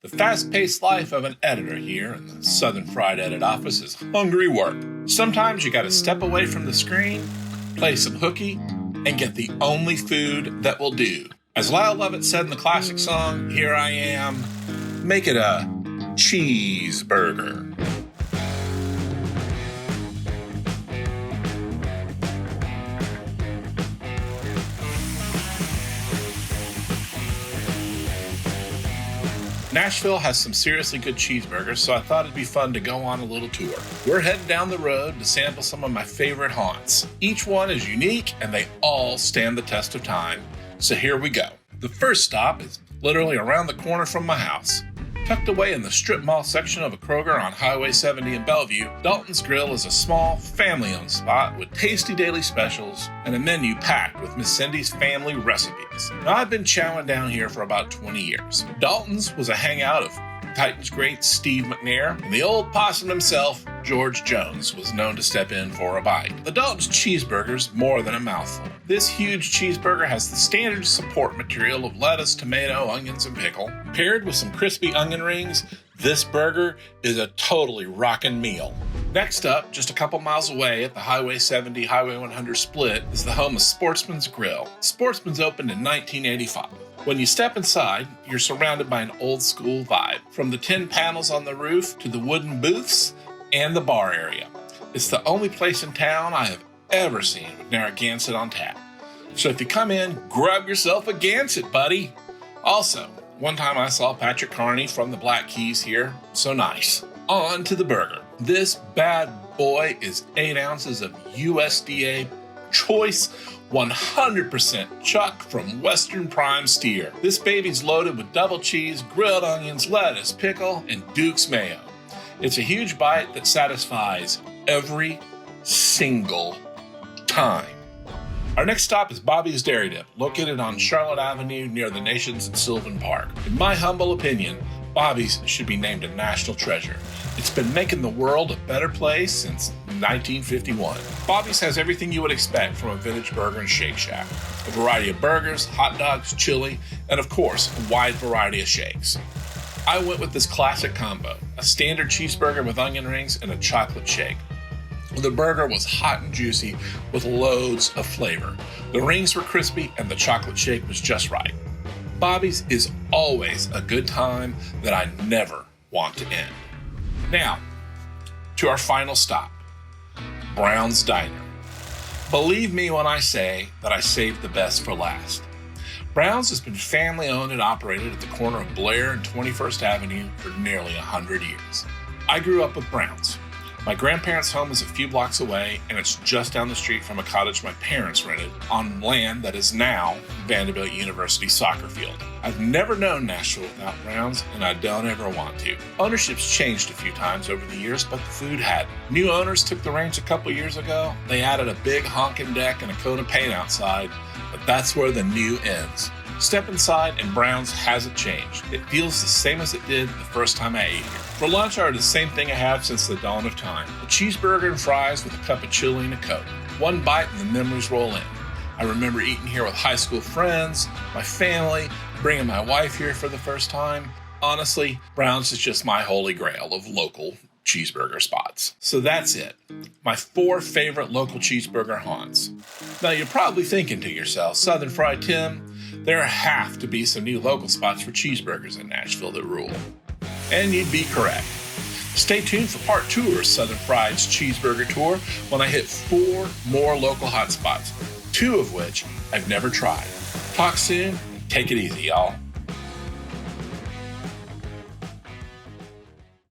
The fast-paced life of an editor here in the Southern Fried Edit office is hungry work. Sometimes you gotta step away from the screen, play some hooky, and get the only food that will do. As Lyle Lovett said in the classic song, Here I Am, make it a cheeseburger. Nashville has some seriously good cheeseburgers, so I thought it'd be fun to go on a little tour. We're heading down the road to sample some of my favorite haunts. Each one is unique, and they all stand the test of time, so here we go. The first stop is literally around the corner from my house. Tucked away in the strip mall section of a Kroger on Highway 70 in Bellevue, Dalton's Grill is a small, family-owned spot with tasty daily specials and a menu packed with Miss Cindy's family recipes. Now, I've been chowing down here for about 20 years. Dalton's was a hangout of Titans great Steve McNair, and the old possum himself, George Jones, was known to step in for a bite. The Dalton's cheeseburger's more than a mouthful. This huge cheeseburger has the standard support material of lettuce, tomato, onions, and pickle. Paired with some crispy onion rings, this burger is a totally rockin' meal. Next up, just a couple miles away at the Highway 70, Highway 100 split, is the home of Sportsman's Grill. Sportsman's opened in 1985. When you step inside, you're surrounded by an old school vibe, from the tin panels on the roof to the wooden booths and the bar area. It's the only place in town I have ever seen with Narragansett on tap. So if you come in, grab yourself a Gansett, buddy. Also, one time I saw Patrick Carney from the Black Keys here, so nice. On to the burger. This bad boy is 8 ounces of USDA choice 100% chuck from Western Prime steer. This baby's loaded with double cheese, grilled onions, lettuce, pickle, and Duke's mayo. It's a huge bite that satisfies every single time. Our next stop is Bobby's Dairy Dip, located on Charlotte Avenue near the Nations in Sylvan Park. In my humble opinion, Bobby's should be named a national treasure. It's been making the world a better place since 1951. Bobby's has everything you would expect from a vintage burger and Shake Shack. A variety of burgers, hot dogs, chili, and of course, a wide variety of shakes. I went with this classic combo, a standard cheeseburger with onion rings and a chocolate shake. The burger was hot and juicy with loads of flavor. The rings were crispy and the chocolate shake was just right. Bobby's is always a good time that I never want to end. Now, to our final stop, Brown's Diner. Believe me when I say that I saved the best for last. Brown's has been family owned and operated at the corner of Blair and 21st Avenue for nearly 100 years. I grew up with Brown's. My grandparents' home is a few blocks away, and it's just down the street from a cottage my parents rented on land that is now Vanderbilt University soccer field. I've never known Nashville without Brown's, and I don't ever want to. Ownership's changed a few times over the years, but the food hadn't. New owners took the reins a couple years ago. They added a big honking deck and a coat of paint outside, but that's where the new ends. Step inside and Brown's hasn't changed. It feels the same as it did the first time I ate here. For lunch, I ordered the same thing I have since the dawn of time. A cheeseburger and fries with a cup of chili and a Coke. One bite and the memories roll in. I remember eating here with high school friends, my family, bringing my wife here for the first time. Honestly, Brown's is just my holy grail of local cheeseburger spots. So that's it. My 4 favorite local cheeseburger haunts. Now you're probably thinking to yourself, Southern Fried Tim, there have to be some new local spots for cheeseburgers in Nashville that rule. And you'd be correct. Stay tuned for part 2 of Southern Fried's Cheeseburger Tour when I hit 4 more local hotspots, 2 of which I've never tried. Talk soon. Take it easy, y'all.